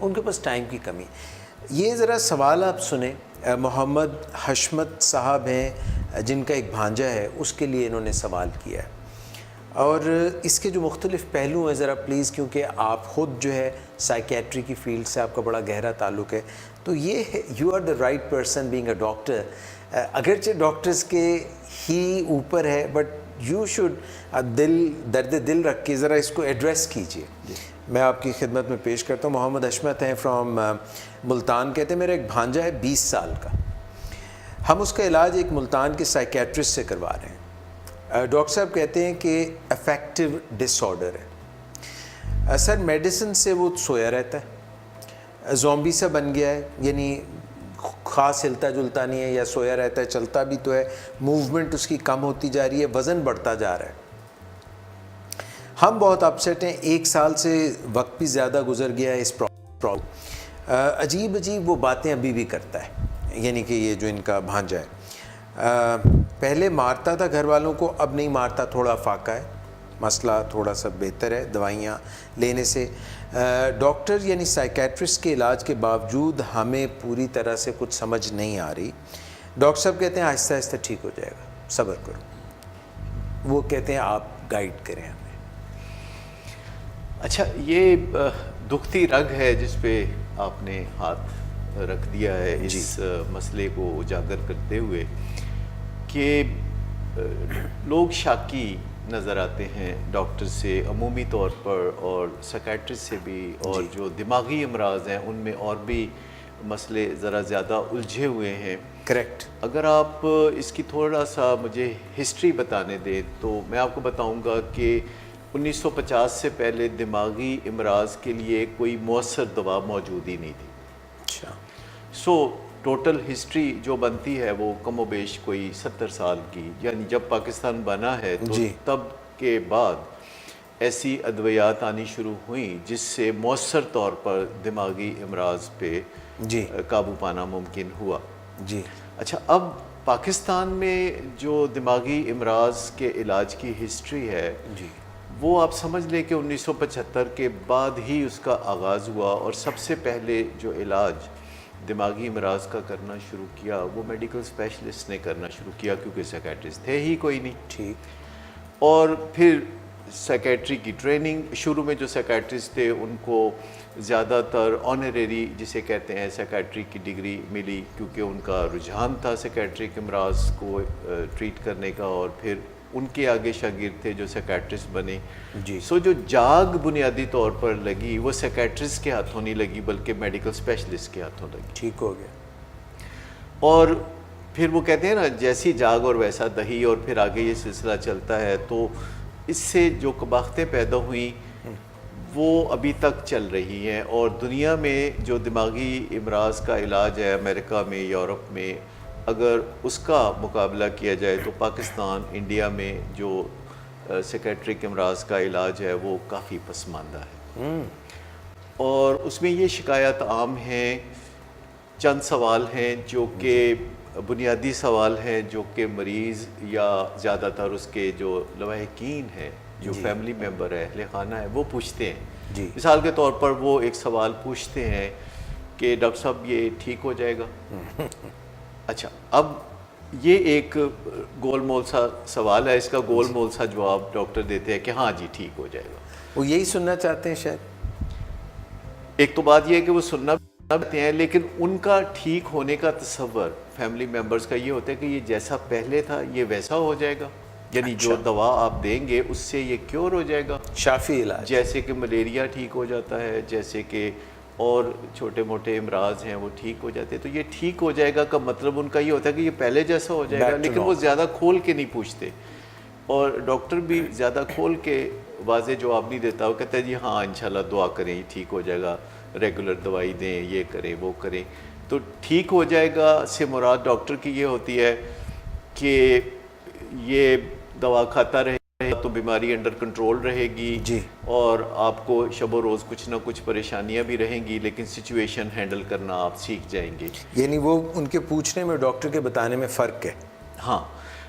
ان کے پاس ٹائم کی کمی. یہ ذرا سوال آپ سنیں. محمد حشمت صاحب ہیں جن کا ایک بھانجا ہے, اس کے لیے انہوں نے سوال کیا ہے, اور اس کے جو مختلف پہلو ہیں ذرا پلیز, کیونکہ آپ خود جو ہے سائیکیٹری کی فیلڈ سے آپ کا بڑا گہرا تعلق ہے, تو یہ you are the right person being a doctor. اگرچہ ڈاکٹرز کے ہی اوپر ہے, بٹ یو شوڈ درد دل رکھ کے ذرا اس کو ایڈریس کیجیے. میں آپ کی خدمت میں پیش کرتا ہوں. محمد حشمت ہیں فرام ملتان, کہتے ہیں میرا ایک بھانجا ہے 20 سال کا, ہم اس کا علاج ایک ملتان کے سائیکیٹرسٹ سے کروا رہے ہیں. ڈاکٹر صاحب کہتے ہیں کہ افیکٹو ڈس آرڈر ہے. سر میڈیسن سے وہ سویا رہتا ہے, زومبی سا بن گیا ہے, یعنی خاص ہلتا جلتا نہیں ہے, یا سویا رہتا ہے, چلتا بھی تو ہے, موومنٹ اس کی کم ہوتی جا رہی ہے, وزن بڑھتا جا رہا ہے. ہم بہت اپسیٹ ہیں, 1 سال سے وقت بھی زیادہ گزر گیا ہے اس پرابلم. عجیب عجیب وہ باتیں ابھی بھی کرتا ہے, یعنی کہ یہ جو ان کا بھانجا ہے. پہلے مارتا تھا گھر والوں کو, اب نہیں مارتا, تھوڑا فاقہ ہے, مسئلہ تھوڑا سا بہتر ہے دوائیاں لینے سے. ڈاکٹر یعنی سائیکیٹرسٹ کے علاج کے باوجود ہمیں پوری طرح سے کچھ سمجھ نہیں آ رہی. ڈاکٹر صاحب کہتے ہیں آہستہ آہستہ ٹھیک ہو جائے گا, صبر کرو. وہ کہتے ہیں آپ گائیڈ کریں ہمیں. اچھا, یہ دکھتی رگ ہے جس پہ آپ نے ہاتھ رکھ دیا ہے اس مسئلے کو اجاگر کرتے ہوئے, کہ لوگ شاکی نظر آتے ہیں ڈاکٹر سے عمومی طور پر, اور سائیکیٹرسٹ سے بھی, اور جو دماغی امراض ہیں ان میں اور بھی مسئلے ذرا زیادہ الجھے ہوئے ہیں. کریکٹ. اگر آپ اس کی تھوڑا سا مجھے ہسٹری بتانے دیں تو میں آپ کو بتاؤں گا کہ 1950 سے پہلے دماغی امراض کے لیے کوئی مؤثر دوا موجود ہی نہیں تھی. اچھا. سو ٹوٹل ہسٹری جو بنتی ہے وہ کم و بیش کوئی 70 سال کی, یعنی جب پاکستان بنا ہے تو تب کے بعد ایسی ادویات آنی شروع ہوئیں جس سے مؤثر طور پر دماغی امراض پہ قابو پانا ممکن ہوا. جی. اچھا, اب پاکستان میں جو دماغی امراض کے علاج کی ہسٹری ہے وہ آپ سمجھ لیں کہ 1975 کے بعد ہی اس کا آغاز ہوا, اور سب سے پہلے جو علاج دماغی امراض کا کرنا شروع کیا وہ میڈیکل اسپیشلسٹ نے کرنا شروع کیا, کیونکہ سائیکیٹرسٹ تھے ہی کوئی نہیں. ٹھیک. اور پھر سائیکیٹری کی ٹریننگ, شروع میں جو سائیکیٹرسٹ تھے ان کو زیادہ تر آنریری جسے کہتے ہیں سائیکیٹری کی ڈگری ملی, کیونکہ ان کا رجحان تھا سائیکیٹرک امراض کو ٹریٹ کرنے کا, اور پھر ان کے آگے شاگرد تھے جو سائیکیٹرسٹ بنے. سو جو جاگ بنیادی طور پر لگی وہ سائیکیٹرسٹ کے ہاتھوں نہیں لگی بلکہ میڈیکل اسپیشلسٹ کے ہاتھوں لگی. ٹھیک ہو گیا. اور پھر وہ کہتے ہیں نا جیسی جاگ اور ویسا دہی, اور پھر آگے یہ سلسلہ چلتا ہے. تو اس سے جو قباختیں پیدا ہوئیں وہ ابھی تک چل رہی ہیں, اور دنیا میں جو دماغی امراض کا علاج ہے امریکہ میں, یورپ میں, اگر اس کا مقابلہ کیا جائے تو پاکستان, انڈیا میں جو سائیکیٹرک امراض کا علاج ہے وہ کافی پسماندہ ہے. اور اس میں یہ شکایات عام ہیں. چند سوال ہیں جو کہ بنیادی سوال ہیں جو کہ مریض یا زیادہ تر اس کے جو لواحقین ہیں, جو فیملی ممبر ہے, اہل خانہ ہے, وہ پوچھتے ہیں. مثال کے طور پر وہ ایک سوال پوچھتے ہیں کہ ڈاکٹر صاحب یہ ٹھیک ہو جائے گا. اچھا, اب یہ ایک گول مول سا سوال ہے, اس کا گول مول سا جواب ڈاکٹر دیتے ہیں کہ ہاں جی ٹھیک ہو جائے گا. وہ یہی سننا چاہتے ہیں شاید. ایک تو بات یہ ہے کہ وہ سننا چاہتے ہیں, لیکن ان کا ٹھیک ہونے کا تصور فیملی ممبرز کا یہ ہوتا ہے کہ یہ جیسا پہلے تھا یہ ویسا ہو جائے گا, یعنی جو دوا آپ دیں گے اس سے یہ کیور ہو جائے گا, شافی علاج, جیسے کہ ملیریا ٹھیک ہو جاتا ہے, جیسے کہ اور چھوٹے موٹے امراض ہیں وہ ٹھیک ہو جاتے ہیں. تو یہ ٹھیک ہو جائے گا کا مطلب ان کا یہ ہوتا ہے کہ یہ پہلے جیسا ہو جائے گا, لیکن وہ زیادہ کھول کے نہیں پوچھتے, اور ڈاکٹر بھی زیادہ کھول کے واضح جواب نہیں دیتا. وہ کہتا ہے جی ہاں انشاءاللہ دعا کریں یہ ٹھیک ہو جائے گا, ریگولر دوائی دیں, یہ کریں وہ کریں. تو ٹھیک ہو جائے گا سے مراد ڈاکٹر کی یہ ہوتی ہے کہ یہ دوا کھاتا رہے تو بیماری انڈر کنٹرول رہے گی, اور آپ کو شب و روز کچھ نہ کچھ پریشانیاں بھی رہیں گی, لیکن سچویشن ہینڈل کرنا آپ سیکھ جائیں گے. یعنی وہ ان کے پوچھنے میں ڈاکٹر کے بتانے میں فرق ہے. ہاں.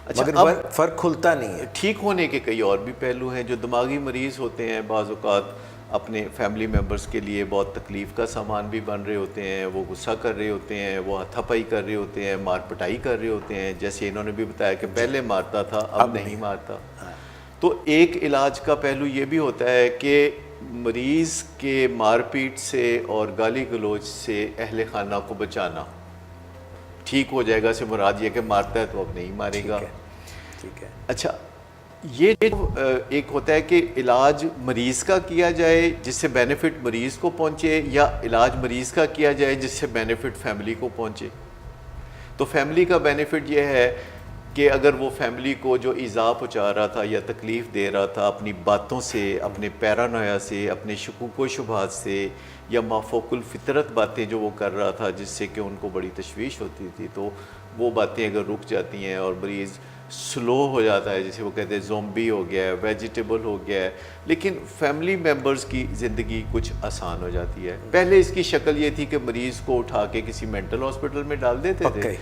اچھا, مگر فرق کھلتا نہیں ہے. ٹھیک ہونے کے کئی اور بھی پہلو ہیں. جو دماغی مریض ہوتے ہیں بعض اوقات اپنے فیملی ممبرس کے لیے بہت تکلیف کا سامان بھی بن رہے ہوتے ہیں، وہ غصہ کر رہے ہوتے ہیں، وہ ہاتھا پائی کر رہے ہوتے ہیں، مار پٹائی کر رہے ہوتے ہیں، جیسے انہوں نے بھی بتایا کہ پہلے مارتا تھا اب نہیں مارتا. تو ایک علاج کا پہلو یہ بھی ہوتا ہے کہ مریض کے مار پیٹ سے اور گالی گلوچ سے اہل خانہ کو بچانا. ٹھیک ہو جائے گا سے مراد یہ کہ مارتا ہے تو اب نہیں مارے گا. ٹھیک ہے. اچھا، یہ ایک ہوتا ہے کہ علاج مریض کا کیا جائے جس سے بینیفٹ مریض کو پہنچے، یا علاج مریض کا کیا جائے جس سے بینیفٹ فیملی کو پہنچے. تو فیملی کا بینیفٹ یہ ہے کہ اگر وہ فیملی کو جو ایذا پہنچا رہا تھا یا تکلیف دے رہا تھا اپنی باتوں سے، اپنے پیرانویا سے، اپنے شکوک و شبہات سے، یا مافوق الفطرت باتیں جو وہ کر رہا تھا جس سے کہ ان کو بڑی تشویش ہوتی تھی، تو وہ باتیں اگر رک جاتی ہیں اور مریض سلو ہو جاتا ہے، جسے وہ کہتے ہیں زومبی ہو گیا ہے، ویجیٹیبل ہو گیا ہے، لیکن فیملی ممبرز کی زندگی کچھ آسان ہو جاتی ہے. پہلے اس کی شکل یہ تھی کہ مریض کو اٹھا کے کسی مینٹل ہاسپٹل میں ڈال دیتے تھے،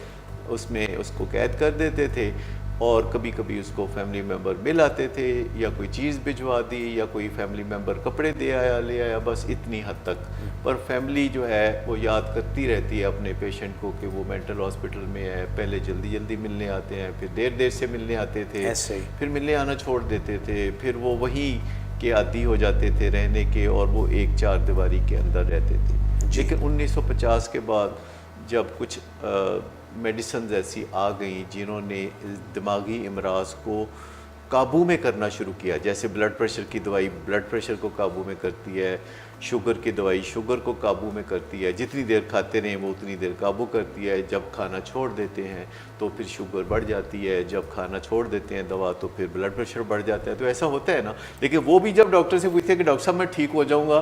اس میں اس کو قید کر دیتے تھے، اور کبھی کبھی اس کو فیملی ممبر مل آتے تھے، یا کوئی چیز بھجوا دی، یا کوئی فیملی ممبر کپڑے دے آیا لے آیا، بس اتنی حد تک. پر فیملی جو ہے وہ یاد کرتی رہتی ہے اپنے پیشنٹ کو کہ وہ مینٹل ہاسپٹل میں ہے. پہلے جلدی جلدی ملنے آتے ہیں، پھر دیر دیر سے ملنے آتے تھے، پھر ملنے آنا چھوڑ دیتے تھے، پھر وہ وہیں کے عادی ہو جاتے تھے رہنے کے، اور وہ ایک چار دیواری کے اندر رہتے تھے. لیکن 1950 کے بعد جب کچھ میڈیسنز ایسی آ گئیں جنہوں نے دماغی امراض کو قابو میں کرنا شروع کیا، جیسے بلڈ پریشر کی دوائی بلڈ پریشر کو قابو میں کرتی ہے، شوگر کی دوائی شوگر کو قابو میں کرتی ہے، جتنی دیر کھاتے رہیں وہ اتنی دیر قابو کرتی ہے. جب کھانا چھوڑ دیتے ہیں تو پھر شوگر بڑھ جاتی ہے، جب کھانا چھوڑ دیتے ہیں دوا تو پھر بلڈ پریشر بڑھ جاتا ہے. تو ایسا ہوتا ہے نا. لیکن وہ بھی جب ڈاکٹر سے پوچھتے ہیں کہ ڈاکٹر صاحب میں ٹھیک ہو جاؤں گا،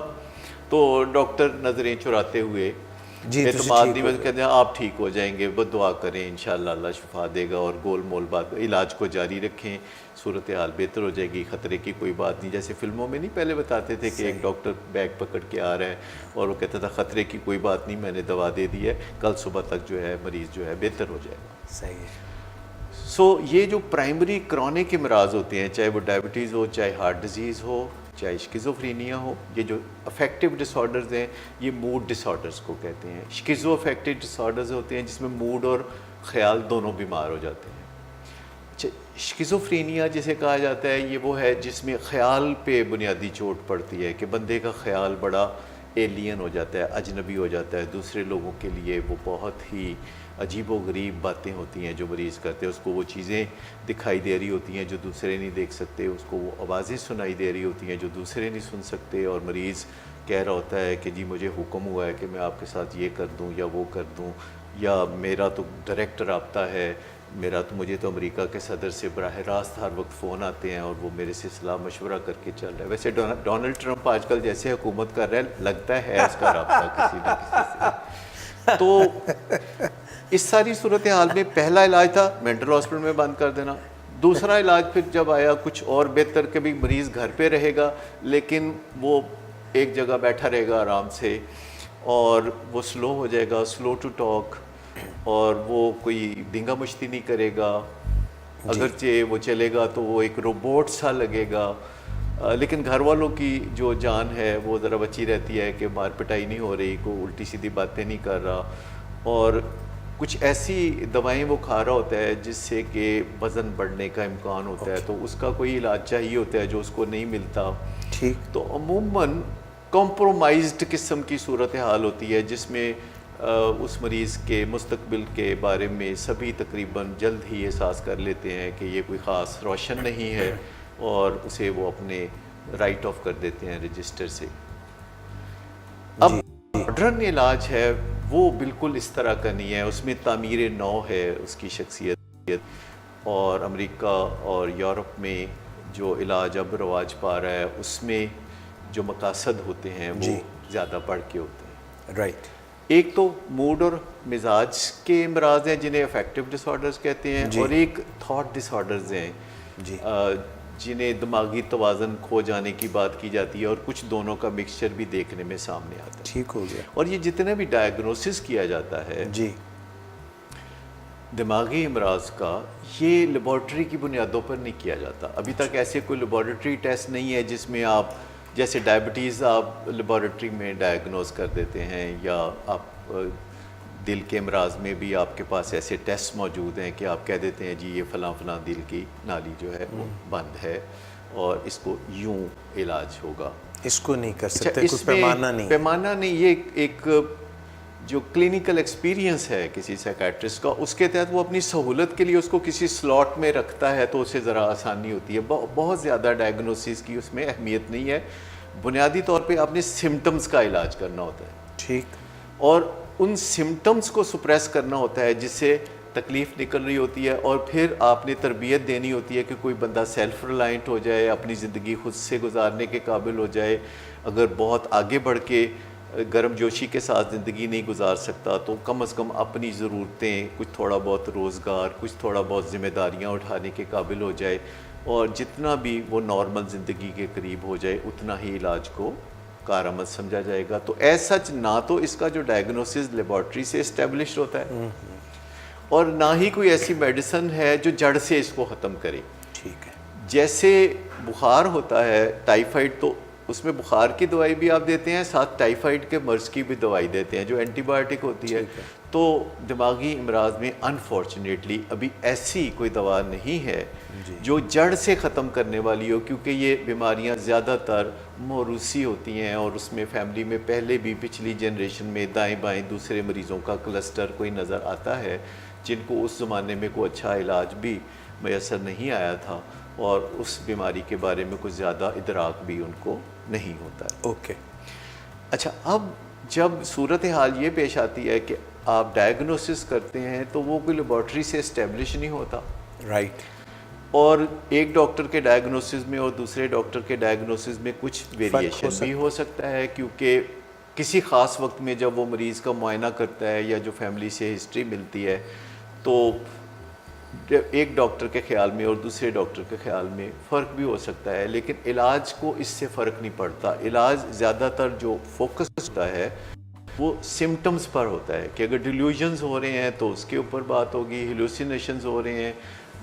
تو ڈاکٹر نظریں چراتے ہوئے اعتماد نہیں میں کہتے ہیں آپ ٹھیک ہو جائیں گے، بس دعا کریں انشاءاللہ اللہ شفا دے گا، اور گول مول بات علاج کو جاری رکھیں، صورتحال بہتر ہو جائے گی، خطرے کی کوئی بات نہیں. جیسے فلموں میں نہیں پہلے بتاتے تھے کہ ایک ڈاکٹر بیگ پکڑ کے آ رہا ہے اور وہ کہتا تھا خطرے کی کوئی بات نہیں، میں نے دوا دے دی ہے، کل صبح تک جو ہے مریض جو ہے بہتر ہو جائے گا. صحیح ہے. سو یہ جو پرائمری کرونک امراض ہوتے ہیں، چاہے وہ ڈائبٹیز ہو، چاہے ہارٹ ڈیزیز ہو، چاہے شکیزوفرینیا ہو، یہ جو افیکٹو ڈس آرڈرز ہیں یہ موڈ ڈس آرڈرز کو کہتے ہیں. شکیزو افیکٹو ڈس آرڈرز ہوتے ہیں جس میں موڈ اور خیال دونوں بیمار ہو جاتے ہیں. شکیزوفرینیا جسے کہا جاتا ہے یہ وہ ہے جس میں خیال پہ بنیادی چوٹ پڑتی ہے کہ بندے کا خیال بڑا ایلین ہو جاتا ہے، اجنبی ہو جاتا ہے. دوسرے لوگوں کے لیے وہ بہت ہی عجیب و غریب باتیں ہوتی ہیں جو مریض کرتے ہیں. اس کو وہ چیزیں دکھائی دے رہی ہوتی ہیں جو دوسرے نہیں دیکھ سکتے، اس کو وہ آوازیں سنائی دے رہی ہوتی ہیں جو دوسرے نہیں سن سکتے، اور مریض کہہ رہا ہوتا ہے کہ جی مجھے حکم ہوا ہے کہ میں آپ کے ساتھ یہ کر دوں یا وہ کر دوں، یا میرا تو ڈائریکٹ رابطہ ہے، مجھے تو امریکہ کے صدر سے براہ راست ہر وقت فون آتے ہیں اور وہ میرے سے صلاح مشورہ کر کے چل رہا ہے. ویسے ڈونلڈ ٹرمپ آج کل جیسے حکومت کر رہا ہے لگتا ہے اس کا رابطہ کسی نہ کسی سے. تو اس ساری صورتحال میں پہلا علاج تھا مینٹل ہاسپٹل میں بند کر دینا. دوسرا علاج پھر جب آیا کچھ اور بہتر کہ بھی مریض گھر پہ رہے گا لیکن وہ ایک جگہ بیٹھا رہے گا آرام سے، اور وہ سلو ہو جائے گا، سلو ٹو ٹاک، اور وہ کوئی دنگا مشتی نہیں کرے گا. اگرچہ وہ چلے گا تو وہ ایک روبوٹ سا لگے گا، لیکن گھر والوں کی جو جان ہے وہ ذرا بچی رہتی ہے کہ مار پٹائی نہیں ہو رہی، کوئی الٹی سیدھی باتیں نہیں کر رہا، اور کچھ ایسی دوائیں وہ کھا رہا ہوتا ہے جس سے کہ وزن بڑھنے کا امکان ہوتا ہے. تو اس کا کوئی علاج چاہیے ہوتا ہے جو اس کو نہیں ملتا. ٹھیک. تو عموماً کمپرومائزڈ قسم کی صورتحال ہوتی ہے جس میں اس مریض کے مستقبل کے بارے میں سبھی تقریباً جلد ہی احساس کر لیتے ہیں کہ یہ کوئی خاص روشن نہیں ہے، اور اسے وہ اپنے رائٹ آف کر دیتے ہیں رجسٹر سے. اب ماڈرن علاج ہے وہ بالکل اس طرح کا نہیں ہے، اس میں تعمیر نو ہے اس کی شخصیت، اور امریکہ اور یورپ میں جو علاج اب رواج پا رہا ہے اس میں جو مقاصد ہوتے ہیں وہ زیادہ بڑھ کے ہوتے ہیں. رائٹ. ایک تو موڈ اور مزاج کے امراض ہیں جنہیں افیکٹو ڈس آرڈرز کہتے ہیں، اور ایک تھاٹ ڈس آرڈرز ہیں جنہیں دماغی توازن کھو جانے کی بات کی جاتی ہے، اور کچھ دونوں کا مکسچر بھی دیکھنے میں سامنے آتا ہے. ٹھیک ہو گیا. اور یہ جتنے بھی ڈائیگنوسس کیا جاتا ہے دماغی امراض کا، یہ لیبارٹری کی بنیادوں پر نہیں کیا جاتا. ابھی تک ایسے کوئی لیبارٹری ٹیسٹ نہیں ہے جس میں آپ جیسے ڈائبٹیز آپ لیبارٹری میں ڈائگنوز کر دیتے ہیں، یا آپ دل کے امراض میں بھی آپ کے پاس ایسے ٹیسٹ موجود ہیں کہ آپ کہہ دیتے ہیں جی یہ فلاں فلاں دل کی نالی جو ہے وہ بند ہے اور اس کو یوں علاج ہوگا. اس کو نہیں کر سکتے، اس کوئی میں پیمانہ نہیں. یہ ایک جو کلینکل ایکسپیرینس ہے کسی سائیکیٹرسٹ کا، اس کے تحت وہ اپنی سہولت کے لیے اس کو کسی سلاٹ میں رکھتا ہے تو اسے ذرا آسانی ہوتی ہے. بہت زیادہ ڈائگنوسس کی اس میں اہمیت نہیں ہے. بنیادی طور پہ آپ نے سمٹمز کا علاج کرنا ہوتا ہے. ٹھیک. اور ان سمٹمز کو سپریس کرنا ہوتا ہے جس سے تکلیف نکل رہی ہوتی ہے، اور پھر آپ نے تربیت دینی ہوتی ہے کہ کوئی بندہ سیلف ریلائنٹ ہو جائے، اپنی زندگی خود سے گزارنے کے قابل ہو جائے. اگر بہت آگے بڑھ کے گرم جوشی کے ساتھ زندگی نہیں گزار سکتا تو کم از کم اپنی ضرورتیں، کچھ تھوڑا بہت روزگار، کچھ تھوڑا بہت ذمہ داریاں اٹھانے کے قابل ہو جائے، اور جتنا بھی وہ نارمل زندگی کے قریب ہو جائے اتنا ہی علاج کو کارآمد سمجھا جائے گا. تو ایز سچ نہ تو اس کا جو ڈائگنوسس لیبارٹری سے اسٹیبلشڈ ہوتا ہے، اور نہ ہی کوئی ایسی میڈیسن ہے جو جڑ سے اس کو ختم کرے. ٹھیک ہے. جیسے بخار ہوتا ہے، ٹائیفائڈ، تو اس میں بخار کی دوائی بھی آپ دیتے ہیں، ساتھ ٹائیفائڈ کے مرض کی بھی دوائی دیتے ہیں جو اینٹی بایوٹک ہوتی ہے. تو دماغی امراض میں انفارچونیٹلی ابھی ایسی کوئی دوا نہیں ہے جو جڑ سے ختم کرنے والی ہو، کیونکہ یہ بیماریاں زیادہ تر موروثی ہوتی ہیں، اور اس میں فیملی میں پہلے بھی پچھلی جنریشن میں دائیں بائیں دوسرے مریضوں کا کلسٹر کوئی نظر آتا ہے جن کو اس زمانے میں کوئی اچھا علاج بھی میسر نہیں آیا تھا، اور اس بیماری کے بارے میں کچھ زیادہ ادراک بھی ان کو نہیں ہوتا ہے. اوکے. اچھا، اب جب صورتحال یہ پیش آتی ہے کہ آپ ڈائگنوسس کرتے ہیں تو وہ کوئی لیبارٹری سے اسٹیبلش نہیں ہوتا. رائٹ. اور ایک ڈاکٹر کے ڈائگنوسس میں اور دوسرے ڈاکٹر کے ڈائگنوسس میں کچھ ویریشن بھی ہو سکتا ہے، کیونکہ کسی خاص وقت میں جب وہ مریض کا معائنہ کرتا ہے یا جو فیملی سے ہسٹری ملتی ہے تو ایک ڈاکٹر کے خیال میں اور دوسرے ڈاکٹر کے خیال میں فرق بھی ہو سکتا ہے. لیکن علاج کو اس سے فرق نہیں پڑتا. علاج زیادہ تر جو فوکس ہوتا ہے وہ سمٹمز پر ہوتا ہے کہ اگر ڈیلیوژنز ہو رہے ہیں تو اس کے اوپر بات ہوگی، ہیلوسینیشنز ہو رہے ہیں،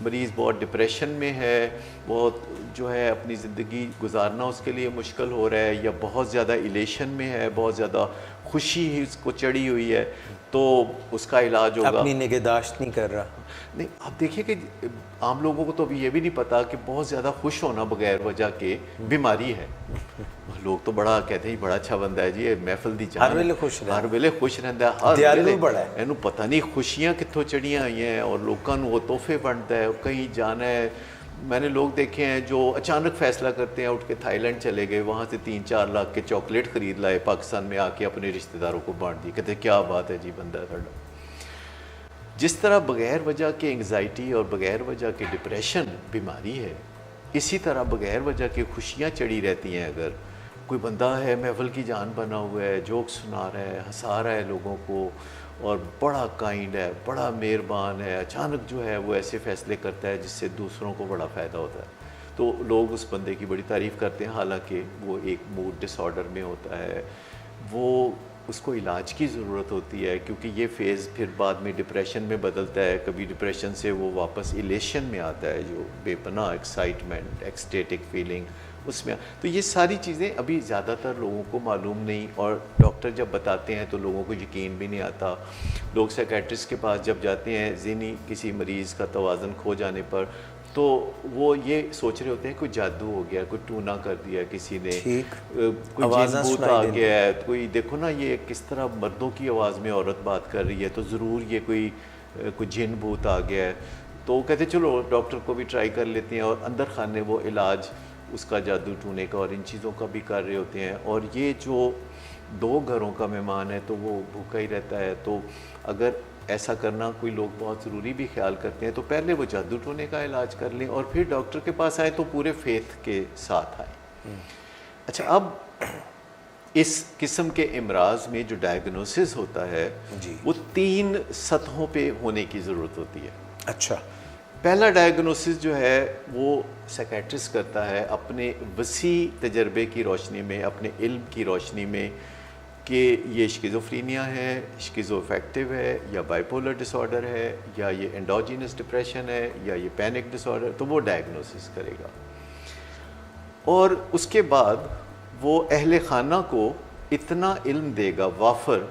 مریض بہت ڈپریشن میں ہے، بہت جو ہے اپنی زندگی گزارنا اس کے لیے مشکل ہو رہا ہے، یا بہت زیادہ ایلیشن میں ہے، بہت زیادہ خوشی ہی اس کو چڑھی ہوئی ہے، تو اس کا علاج ہوگا. اپنی نگہداشت نہیں کر رہا. نہیں، آپ دیکھیں کہ عام لوگوں کو تو ابھی یہ بھی نہیں پتا کہ بہت زیادہ خوش ہونا بغیر وجہ کے بیماری ہے. لوگ تو بڑا کہتے ہیں بڑا اچھا بندہ ہے جی، یہ محفل دی جان، ہر ویلے خوش رہتا ہے، ہر ویلے خوش رہتا ہے، ہر دیالو بڑا ہے، اینو پتہ نہیں خوشیاں کتوں چڑھیاں ہوئی ہیں، اور لوگوں کو وہ تحفے بنتا ہے، کہیں جانا ہے. میں نے لوگ دیکھے ہیں جو اچانک فیصلہ کرتے ہیں اٹھ کے تھائی لینڈ چلے گئے، وہاں سے 3-4 لاکھ کے چاکلیٹ خرید لائے، پاکستان میں آ کے اپنے رشتہ داروں کو بانٹ دی. کہتے کیا بات ہے جی، بندہ ہے ساڈا. جس طرح بغیر وجہ کے انگزائٹی اور بغیر وجہ کے ڈپریشن بیماری ہے، اسی طرح بغیر وجہ کے خوشیاں چڑھی رہتی ہیں. اگر کوئی بندہ ہے محفل کی جان بنا ہوا ہے، جوک سنا رہا ہے، ہنسا رہا ہے لوگوں کو، اور بڑا کائنڈ ہے، بڑا مہربان ہے، اچانک جو ہے وہ ایسے فیصلے کرتا ہے جس سے دوسروں کو بڑا فائدہ ہوتا ہے، تو لوگ اس بندے کی بڑی تعریف کرتے ہیں، حالانکہ وہ ایک موڈ ڈس آرڈر میں ہوتا ہے. وہ اس کو علاج کی ضرورت ہوتی ہے، کیونکہ یہ فیز پھر بعد میں ڈپریشن میں بدلتا ہے. کبھی ڈپریشن سے وہ واپس ایلیشن میں آتا ہے، جو بے پناہ ایکسائٹمنٹ، ایکسٹیٹک فیلنگ اس میں. تو یہ ساری چیزیں ابھی زیادہ تر لوگوں کو معلوم نہیں، اور ڈاکٹر جب بتاتے ہیں تو لوگوں کو یقین بھی نہیں آتا. لوگ سائیکیٹرسٹ کے پاس جب جاتے ہیں ذہنی کسی مریض کا توازن کھو جانے پر، تو وہ یہ سوچ رہے ہوتے ہیں کوئی جادو ہو گیا، کوئی ٹونا کر دیا کسی نے، کوئی جن بھوت آ گیا ہے، کوئی دیکھو نا یہ کس طرح مردوں کی آواز میں عورت بات کر رہی ہے، تو ضرور یہ کوئی جن بھوت آ گیا ہے. تو کہتے چلو ڈاکٹر کو بھی ٹرائی کر لیتے ہیں، اور اندر خانے وہ علاج اس کا جادو ٹونے کا اور ان چیزوں کا بھی کر رہے ہوتے ہیں. اور یہ جو 2 گھروں کا مہمان ہے تو وہ بھوکا ہی رہتا ہے. تو اگر ایسا کرنا کوئی لوگ بہت ضروری بھی خیال کرتے ہیں تو پہلے وہ جادو ٹونے کا علاج کر لیں، اور پھر ڈاکٹر کے پاس آئیں تو پورے فیتھ کے ساتھ آئیں. اچھا، اب اس قسم کے امراض میں جو ڈائگنوسس ہوتا ہے وہ 3 سطحوں پہ ہونے کی ضرورت ہوتی ہے. اچھا. پہلا ڈائگنوسس جو ہے وہ سائیکیٹرسٹ کرتا ہے اپنے وسیع تجربے کی روشنی میں، اپنے علم کی روشنی میں، کہ یہ شکیزوفرینیا ہے، شکیزو افیکٹیو ہے، یا بائیپولر ڈس آرڈر ہے، یا یہ انڈوجینس ڈپریشن ہے، یا یہ پینک ڈس آرڈر. تو وہ ڈائگنوسس کرے گا، اور اس کے بعد وہ اہل خانہ کو اتنا علم دے گا وافر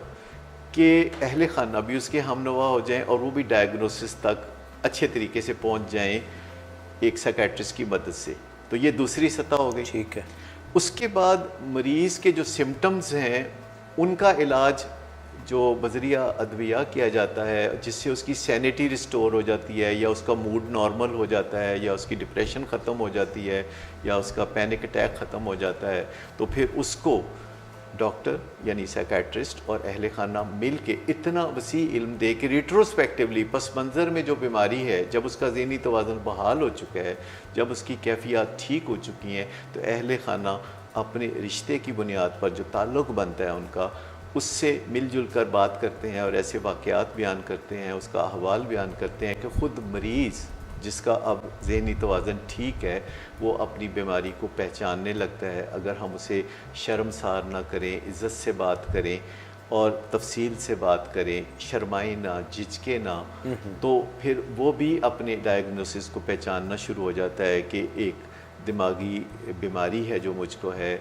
کہ اہل خانہ بھی اس کے ہم نوا ہو جائیں اور وہ بھی ڈائگنوسس تک اچھے طریقے سے پہنچ جائیں ایک سائیکیٹرسٹ کی مدد سے. تو یہ دوسری سطح ہو گئی. ٹھیک ہے. اس کے بعد مریض کے جو سمٹمز ہیں ان کا علاج جو بذریعہ ادویہ کیا جاتا ہے جس سے اس کی سینیٹی ریسٹور ہو جاتی ہے یا اس کا موڈ نارمل ہو جاتا ہے یا اس کی ڈپریشن ختم ہو جاتی ہے یا اس کا پینک اٹیک ختم ہو جاتا ہے, تو پھر اس کو ڈاکٹر یعنی سائیکیٹرسٹ اور اہل خانہ مل کے اتنا وسیع علم دے کہ ریٹروسپیکٹیولی پس منظر میں جو بیماری ہے جب اس کا ذہنی توازن بحال ہو چکا ہے, جب اس کی کیفیات ٹھیک ہو چکی ہیں, تو اہل خانہ اپنے رشتے کی بنیاد پر جو تعلق بنتا ہے ان کا, اس سے مل جل کر بات کرتے ہیں اور ایسے واقعات بیان کرتے ہیں, اس کا احوال بیان کرتے ہیں کہ خود مریض جس کا اب ذہنی توازن ٹھیک ہے وہ اپنی بیماری کو پہچاننے لگتا ہے. اگر ہم اسے شرمسار نہ کریں, عزت سے بات کریں اور تفصیل سے بات کریں, شرمائیں نہ, جھجکے نہ, تو پھر وہ بھی اپنے ڈائگنوسس کو پہچاننا شروع ہو جاتا ہے کہ ایک دماغی بیماری ہے جو مجھ کو ہے,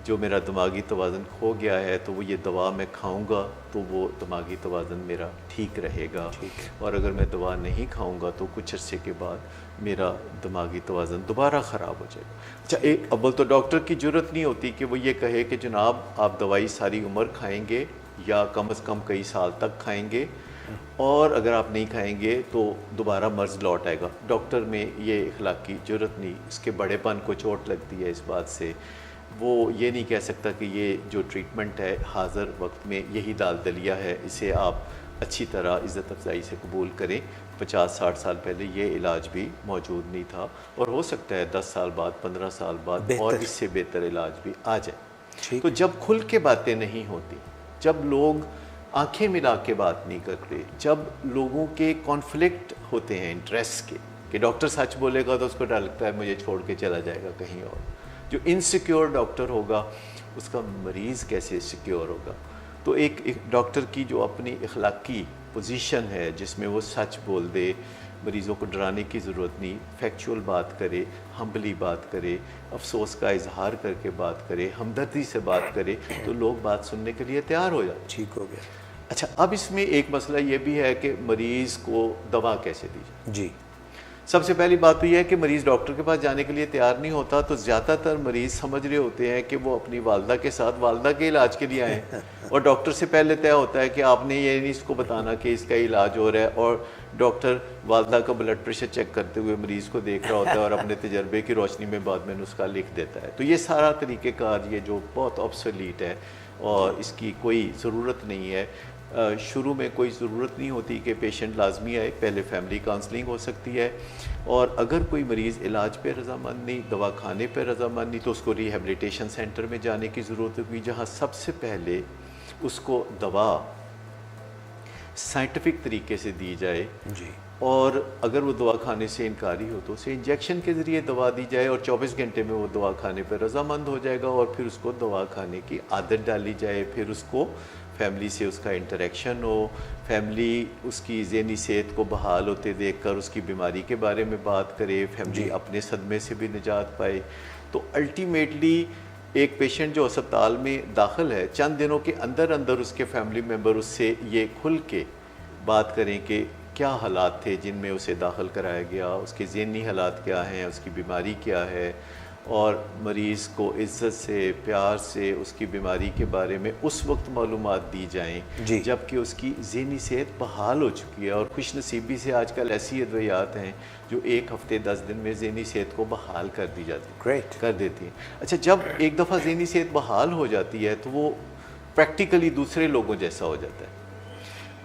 جو میرا دماغی توازن کھو گیا ہے, تو وہ یہ دوا میں کھاؤں گا تو وہ دماغی توازن میرا ٹھیک رہے گا, اور اگر میں دوا نہیں کھاؤں گا تو کچھ عرصے کے بعد میرا دماغی توازن دوبارہ خراب ہو جائے گا. اچھا, ایک اول تو ڈاکٹر کی جرت نہیں ہوتی کہ وہ یہ کہے کہ جناب آپ دوائی ساری عمر کھائیں گے یا کم از کم کئی سال تک کھائیں گے, اور اگر آپ نہیں کھائیں گے تو دوبارہ مرض لوٹ آئے گا. ڈاکٹر میں یہ اخلاقی جرت نہیں, اس کے بڑے پن کو چوٹ لگتی ہے اس بات سے. وہ یہ نہیں کہہ سکتا کہ یہ جو ٹریٹمنٹ ہے حاضر وقت میں یہی دال دلیا ہے, اسے آپ اچھی طرح عزت افزائی سے قبول کریں. 50-60 سال پہلے یہ علاج بھی موجود نہیں تھا, اور ہو سکتا ہے 10 سال بعد, 15 سال بعد اور اس سے بہتر علاج بھی آ جائے. تو جب کھل کے باتیں نہیں ہوتی, جب لوگ آنکھیں ملا کے بات نہیں کرتے, جب لوگوں کے کانفلکٹ ہوتے ہیں انٹرسٹ کے, کہ ڈاکٹر سچ بولے گا تو اس کو ڈر لگتا ہے مجھے چھوڑ کے چلا جائے گا کہیں اور, جو انسیکیور ڈاکٹر ہوگا اس کا مریض کیسے سیکیور ہوگا. تو ایک ڈاکٹر کی جو اپنی اخلاقی پوزیشن ہے جس میں وہ سچ بول دے, مریضوں کو ڈرانے کی ضرورت نہیں, فیکچول بات کرے, ہمبلی بات کرے, افسوس کا اظہار کر کے بات کرے, ہمدردی سے بات کرے, تو لوگ بات سننے کے لیے تیار ہو جاتے. ٹھیک ہو گیا. اچھا, اب اس میں ایک مسئلہ یہ بھی ہے کہ مریض کو دوا کیسے دی جائے. جی, سب سے پہلی بات تو یہ ہے کہ مریض ڈاکٹر کے پاس جانے کے لیے تیار نہیں ہوتا, تو زیادہ تر مریض سمجھ رہے ہوتے ہیں کہ وہ اپنی والدہ کے ساتھ والدہ کے علاج کے لیے آئیں, اور ڈاکٹر سے پہلے طے ہوتا ہے کہ آپ نے یہ نہیں اس کو بتانا کہ اس کا علاج ہو رہا ہے, اور ڈاکٹر والدہ کا بلڈ پریشر چیک کرتے ہوئے مریض کو دیکھ رہا ہوتا ہے اور اپنے تجربے کی روشنی میں بعد میں نسخہ لکھ دیتا ہے. تو یہ سارا طریقہ کار یہ جو بہت آبسولیٹ ہے اور اس کی کوئی ضرورت نہیں ہے. شروع میں کوئی ضرورت نہیں ہوتی کہ پیشنٹ لازمی آئے, پہلے فیملی کاؤنسلنگ ہو سکتی ہے, اور اگر کوئی مریض علاج پہ رضامند نہیں, دوا کھانے پہ رضامند نہیں, تو اس کو ریہیبلیٹیشن سینٹر میں جانے کی ضرورت ہوگی, جہاں سب سے پہلے اس کو دوا سائنٹیفک طریقے سے دی جائے. جی, اور اگر وہ دوا کھانے سے انکاری ہو تو اسے انجیکشن کے ذریعے دوا دی جائے, اور 24 گھنٹے میں وہ دوا کھانے پہ رضامند ہو جائے گا, اور پھر اس کو دوا کھانے کی عادت ڈالی جائے. پھر اس کو فیملی سے اس کا انٹریکشن ہو, فیملی اس کی ذہنی صحت کو بحال ہوتے دیکھ کر اس کی بیماری کے بارے میں بات کرے, فیملی اپنے صدمے سے بھی نجات پائے. تو الٹیمیٹلی ایک پیشنٹ جو اسپتال میں داخل ہے, چند دنوں کے اندر اندر اس کے فیملی ممبر اس سے یہ کھل کے بات کریں کہ کیا حالات تھے جن میں اسے داخل کرایا گیا, اس کے ذہنی حالات کیا ہیں, اس کی بیماری کیا ہے, اور مریض کو عزت سے, پیار سے اس کی بیماری کے بارے میں اس وقت معلومات دی جائیں جب کہ اس کی ذہنی صحت بحال ہو چکی ہے. اور خوش نصیبی سے آج کل ایسی ادویات ہیں جو 1 ہفتے 10 دن میں ذہنی صحت کو بحال کر دی جاتی ہیں, کر دیتی ہیں. اچھا, جب ایک دفعہ ذہنی صحت بحال ہو جاتی ہے تو وہ پریکٹیکلی دوسرے لوگوں جیسا ہو جاتا ہے.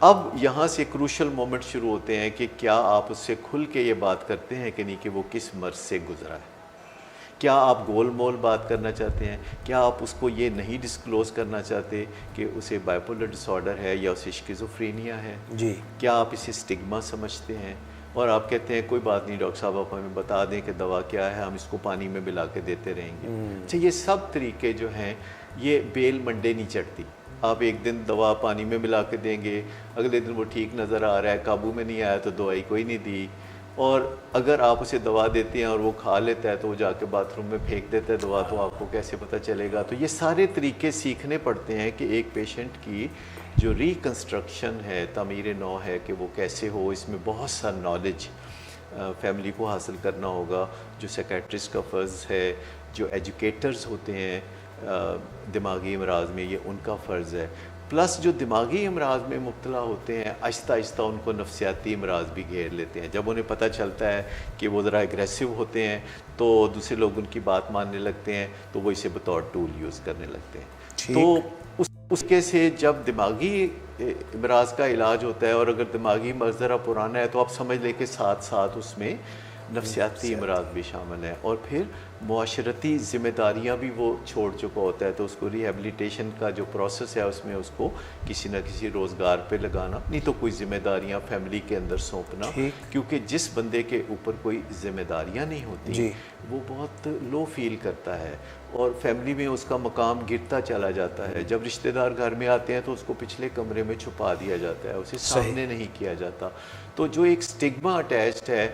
اب یہاں سے کروشل مومنٹ شروع ہوتے ہیں کہ کیا آپ اس سے کھل کے یہ بات کرتے ہیں کہ نہیں کہ وہ کس مرض سے گزرا ہے. کیا آپ گول مول بات کرنا چاہتے ہیں, کیا آپ اس کو یہ نہیں ڈسکلوز کرنا چاہتے کہ اسے بائپولر ڈس آرڈر ہے یا اسے اسکیزوفرینیا ہے. جی, کیا آپ اسے اسٹگما سمجھتے ہیں, اور آپ کہتے ہیں کوئی بات نہیں ڈاکٹر صاحب, آپ ہمیں بتا دیں کہ دوا کیا ہے, ہم اس کو پانی میں ملا کے دیتے رہیں گے. اچھا, یہ سب طریقے جو ہیں یہ بیل منڈے نہیں چڑھتی. آپ ایک دن دوا پانی میں ملا کے دیں گے, اگلے دن وہ ٹھیک نظر آ رہا ہے, قابو میں نہیں آیا تو دوائی کوئی نہیں دی, اور اگر آپ اسے دوا دیتے ہیں اور وہ کھا لیتا ہے تو وہ جا کے باتھ روم میں پھینک دیتا ہے دوا، تو آپ کو کیسے پتہ چلے گا؟ تو یہ سارے طریقے سیکھنے پڑتے ہیں کہ ایک پیشنٹ کی جو ریکنسٹرکشن ہے، تعمیر نو ہے، کہ وہ کیسے ہو. اس میں بہت سا نالج فیملی کو حاصل کرنا ہوگا، جو سیکیٹرسٹ کا فرض ہے، جو ایجوکیٹرز ہوتے ہیں دماغی امراض میں، یہ ان کا فرض ہے. پلس جو دماغی امراض میں مبتلا ہوتے ہیں، آہستہ آہستہ ان کو نفسیاتی امراض بھی گھیر لیتے ہیں. جب انہیں پتہ چلتا ہے کہ وہ ذرا اگریسو ہوتے ہیں تو دوسرے لوگ ان کی بات ماننے لگتے ہیں، تو وہ اسے بطور ٹول یوز کرنے لگتے ہیں. تو اس کے سے جب دماغی امراض کا علاج ہوتا ہے، اور اگر دماغی مرض ذرا پرانا ہے تو آپ سمجھ لیں کہ ساتھ ساتھ اس میں نفسیاتی امراض بھی شامل ہیں. اور پھر معاشرتی ذمہ داریاں بھی وہ چھوڑ چکا ہوتا ہے، تو اس کو ریہیبلیٹیشن کا جو پروسیس ہے اس میں اس کو کسی نہ کسی روزگار پہ لگانا، نہیں تو کوئی ذمہ داریاں فیملی کے اندر سونپنا. کیونکہ جس بندے کے اوپر کوئی ذمہ داریاں نہیں ہوتی وہ بہت لو فیل کرتا ہے، اور فیملی میں اس کا مقام گرتا چلا جاتا ہے. جب رشتہ دار گھر میں آتے ہیں تو اس کو پچھلے کمرے میں چھپا دیا جاتا ہے، اسے سامنے نہیں کیا جاتا. تو جو ایک سٹگما اٹیچڈ ہے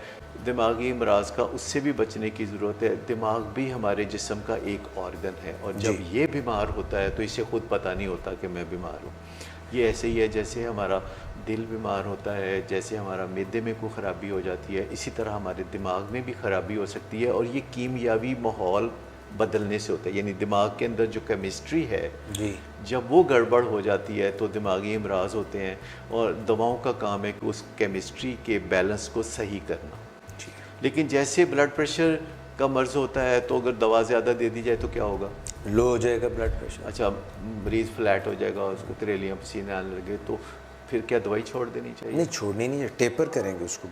دماغی امراض کا، اس سے بھی بچنے کی ضرورت ہے. دماغ بھی ہمارے جسم کا ایک آرگن ہے، اور جب یہ بیمار ہوتا ہے تو اسے خود پتہ نہیں ہوتا کہ میں بیمار ہوں. یہ ایسے ہی ہے جیسے ہمارا دل بیمار ہوتا ہے، جیسے ہمارا معدے میں کوئی خرابی ہو جاتی ہے، اسی طرح ہمارے دماغ میں بھی خرابی ہو سکتی ہے. اور یہ کیمیاوی ماحول بدلنے سے ہوتا ہے. یعنی دماغ کے اندر جو کیمسٹری ہے جب وہ گڑبڑ ہو جاتی ہے تو دماغی امراض ہوتے ہیں. اور دواؤں کا کام ہے کہ اس کیمسٹری کے بیلنس کو صحیح کرنا. لیکن جیسے بلڈ پریشر کا مرض ہوتا ہے تو اگر دوا زیادہ دے دی جائے تو کیا ہوگا؟ لو ہو جائے گا بلڈ پریشر. اچھا، مریض فلیٹ ہو جائے گا، اس کو تریلیاں پسینے آنے لگے، تو پھر کیا دوائی چھوڑ دینی چاہیے؟ نہیں چھوڑنی نہیں ہے، ٹیپر کریں گے اس کو،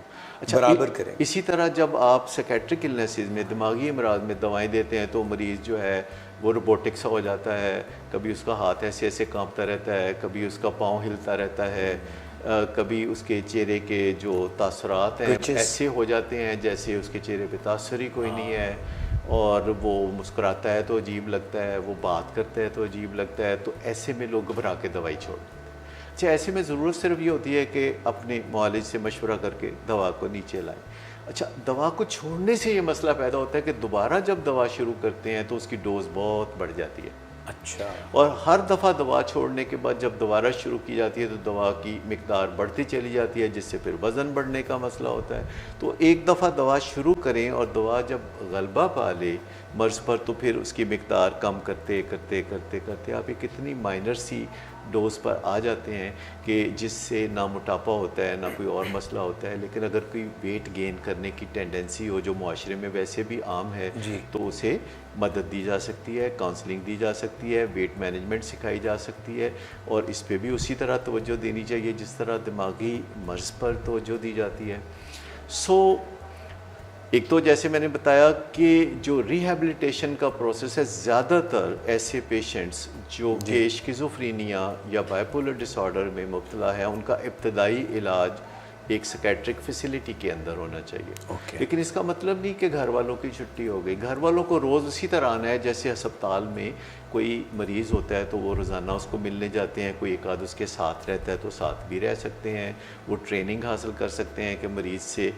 برابر کریں گے. اسی طرح جب آپ سیکیٹرک النیسز میں، دماغی امراض میں دوائیں دیتے ہیں تو مریض جو ہے وہ روبوٹک سا ہو جاتا ہے. کبھی اس کا ہاتھ ایسے ایسے کانپتا رہتا ہے، کبھی اس کا پاؤں ہلتا رہتا ہے، کبھی اس کے چہرے کے جو تاثرات ہیں ایسے ہو جاتے ہیں جیسے اس کے چہرے پہ تاثر ہی کوئی نہیں ہے. اور وہ مسکراتا ہے تو عجیب لگتا ہے، وہ بات کرتا ہے تو عجیب لگتا ہے. تو ایسے میں لوگ گھبرا کے دوائی چھوڑ دیتے ہیں. اچھا، ایسے میں ضرورت صرف یہ ہوتی ہے کہ اپنے معالج سے مشورہ کر کے دوا کو نیچے لائیں. اچھا، دوا کو چھوڑنے سے یہ مسئلہ پیدا ہوتا ہے کہ دوبارہ جب دوا شروع کرتے ہیں تو اس کی ڈوز بہت بڑھ جاتی ہے. اچھا. اور ہر دفعہ دوا چھوڑنے کے بعد جب دوبارہ شروع کی جاتی ہے تو دوا کی مقدار بڑھتی چلی جاتی ہے، جس سے پھر وزن بڑھنے کا مسئلہ ہوتا ہے. تو ایک دفعہ دوا شروع کریں اور دوا جب غلبہ پا لے مرض پر تو پھر اس کی مقدار کم کرتے کرتے کرتے کرتے آپ ایک اتنی مائنر سی ڈوز پر آ جاتے ہیں کہ جس سے نہ موٹاپا ہوتا ہے نہ کوئی اور مسئلہ ہوتا ہے. لیکن اگر کوئی ویٹ گین کرنے کی ٹینڈنسی ہو جو معاشرے میں ویسے بھی عام ہے تو اسے مدد دی جا سکتی ہے، کاؤنسلنگ دی جا سکتی ہے، ویٹ مینجمنٹ سکھائی جا سکتی ہے. اور اس پہ بھی اسی طرح توجہ دینی چاہیے جس طرح دماغی مرض پر توجہ دی جاتی ہے. ایک تو جیسے میں نے بتایا کہ جو ریہیبلیٹیشن کا پروسیس ہے، زیادہ تر ایسے پیشنٹس جو کہ اسکیزوفرینیا یا بائیپولر ڈس آرڈر میں مبتلا ہے، ان کا ابتدائی علاج ایک سیکیٹرک فیسیلٹی کے اندر ہونا چاہیے. لیکن اس کا مطلب نہیں کہ گھر والوں کی چھٹی ہو گئی. گھر والوں کو روز اسی طرح آنا ہے جیسے ہسپتال میں کوئی مریض ہوتا ہے تو وہ روزانہ اس کو ملنے جاتے ہیں. کوئی ایک آدھ اس کے ساتھ رہتا ہے تو ساتھ بھی رہ سکتے ہیں. وہ ٹریننگ حاصل کر سکتے ہیں کہ مریض سے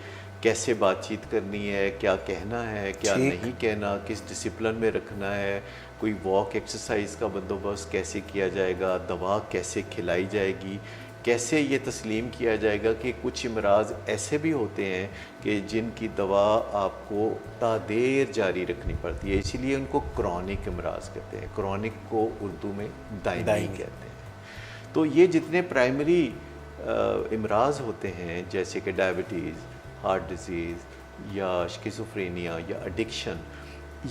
کیسے بات چیت کرنی ہے، کیا کہنا ہے، کیا نہیں کہنا، کس ڈسپلن میں رکھنا ہے. کوئی واک ایکسرسائز کا بندوبست کیسے کیا جائے گا، دوا کیسے کھلائی جائے گی، کیسے یہ تسلیم کیا جائے گا کہ کچھ امراض ایسے بھی ہوتے ہیں کہ جن کی دوا آپ کو تا دیر جاری رکھنی پڑتی ہے. اسی لیے ان کو کرونک امراض کہتے ہیں. کرونک کو اردو میں دائمی کہتے ہیں. تو یہ جتنے پرائمری امراض ہوتے ہیں جیسے کہ ڈائبٹیز، ہارٹ ڈیزیز یا اسکیزوفرینیا یا ایڈکشن،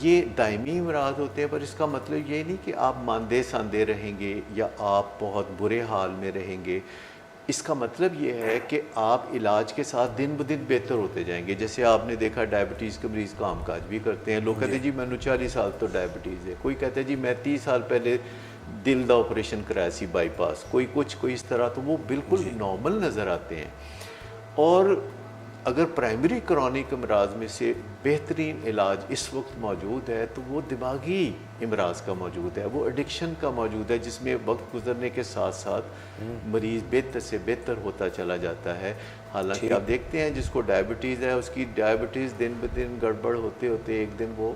یہ دائمی امراض ہوتے ہیں. پر اس کا مطلب یہ نہیں کہ آپ ماندے ساندے رہیں گے یا آپ بہت برے حال میں رہیں گے. اس کا مطلب یہ ہے کہ آپ علاج کے ساتھ دن بدن بہتر ہوتے جائیں گے. جیسے آپ نے دیکھا ڈائبٹیز کے مریض کام کاج بھی کرتے ہیں. لوگ کہتے ہیں جی میں نے 40 سال تو ڈائبٹیز ہے. کوئی کہتا ہے جی میں 30 سال پہلے دل دا آپریشن کرایا سی بائی پاس. کوئی کچھ کوئی اس طرح. تو وہ بالکل نارمل نظر آتے ہیں. اور اگر پرائمری کرونک امراض میں سے بہترین علاج اس وقت موجود ہے تو وہ دماغی امراض کا موجود ہے، وہ ایڈکشن کا موجود ہے، جس میں وقت گزرنے کے ساتھ ساتھ مریض بہتر سے بہتر ہوتا چلا جاتا ہے۔ حالانکہ آپ دیکھتے ہیں جس کو ڈائبٹیز ہے اس کی ڈائبٹیز دن بدن گڑبڑ ہوتے ہوتے ایک دن وہ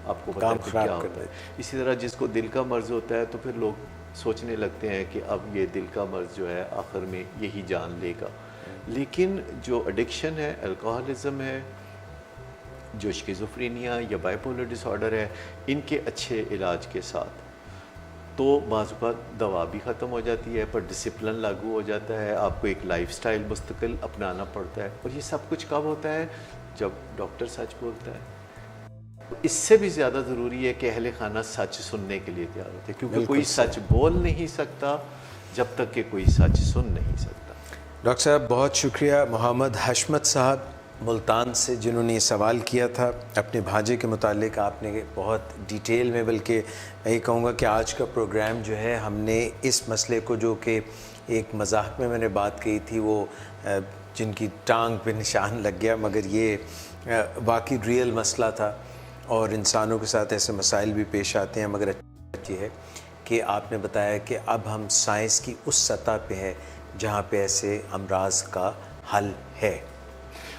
آپ کو پتہ ہے کیا ہوتا ہے۔ اسی طرح جس کو دل کا مرض ہوتا ہے تو پھر لوگ سوچنے لگتے ہیں کہ اب یہ دل کا مرض جو ہے آخر میں یہی جان لے گا۔ لیکن جو ایڈکشن ہے، الکوہلزم ہے، جو شیزوفرینیا یا بائیپولر ڈس آرڈر ہے، ان کے اچھے علاج کے ساتھ تو بعض اوقات دوا بھی ختم ہو جاتی ہے، پر ڈسپلن لاگو ہو جاتا ہے، آپ کو ایک لائف سٹائل مستقل اپنانا پڑتا ہے، اور یہ سب کچھ کب ہوتا ہے؟ جب ڈاکٹر سچ بولتا ہے۔ اس سے بھی زیادہ ضروری ہے کہ اہل خانہ سچ سننے کے لیے تیار ہوتے ہیں، کیونکہ کوئی سچ بول نہیں سکتا جب تک کہ کوئی سچ سن نہیں سکتا۔ ڈاکٹر صاحب بہت شکریہ، محمد حشمت صاحب ملتان سے، جنہوں نے یہ سوال کیا تھا اپنے بھانجے کے متعلق۔ آپ نے بہت ڈیٹیل میں، بلکہ میں یہ کہوں گا کہ آج کا پروگرام جو ہے ہم نے اس مسئلے کو، جو کہ ایک مذاق میں نے بات کہی تھی، وہ جن کی ٹانگ پہ نشان لگ گیا، مگر یہ واقعی ریئل مسئلہ تھا، اور انسانوں کے ساتھ ایسے مسائل بھی پیش آتے ہیں، مگر اچھی ہے کہ آپ نے بتایا کہ اب ہم سائنس کی اس سطح پہ ہے جہاں پہ ایسے امراض کا حل ہے،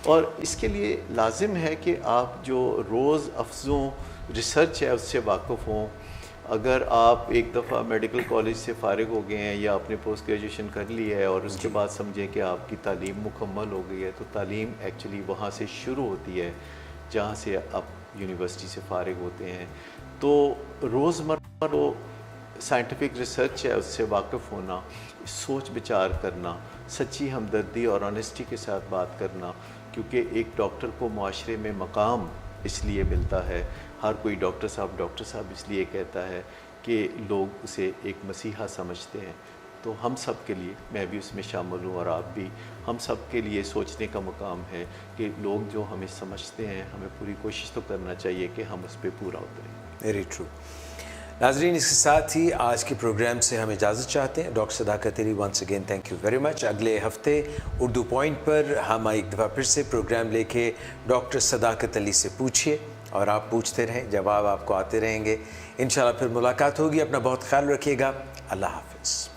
اور اس کے لیے لازم ہے کہ آپ جو روز افزوں ریسرچ ہے اس سے واقف ہوں۔ اگر آپ ایک دفعہ میڈیکل کالج سے فارغ ہو گئے ہیں یا آپ نے پوسٹ گریجویشن کر لی ہے اور اس کے بعد سمجھیں کہ آپ کی تعلیم مکمل ہو گئی ہے، تو تعلیم ایکچولی وہاں سے شروع ہوتی ہے جہاں سے آپ یونیورسٹی سے فارغ ہوتے ہیں۔ تو روزمرہ سائنٹیفک ریسرچ ہے اس سے واقف ہونا، سوچ بچار کرنا، سچی ہمدردی اور آنیسٹی کے ساتھ بات کرنا، کیونکہ ایک ڈاکٹر کو معاشرے میں مقام اس لیے ملتا ہے، ہر کوئی ڈاکٹر صاحب اس لیے کہتا ہے کہ لوگ اسے ایک مسیحا سمجھتے ہیں۔ تو ہم سب کے لیے، میں بھی اس میں شامل ہوں اور آپ بھی، ہم سب کے لیے سوچنے کا مقام ہے کہ لوگ جو ہمیں سمجھتے ہیں ہمیں پوری کوشش تو کرنا چاہیے کہ ہم اس پہ پورا اتریں۔ Very true. ناظرین، اس کے ساتھ ہی آج کے پروگرام سے ہم اجازت چاہتے ہیں۔ Doctor Sadaqat Ali, once again thank you very much. اگلے ہفتے اردو پوائنٹ پر ہم ایک دفعہ پھر سے پروگرام لے کے ڈاکٹر صداقت علی سے پوچھیے، اور آپ پوچھتے رہیں، جواب آپ کو آتے رہیں گے۔ انشاءاللہ پھر ملاقات ہوگی۔ اپنا بہت خیال رکھیے گا۔ اللہ حافظ۔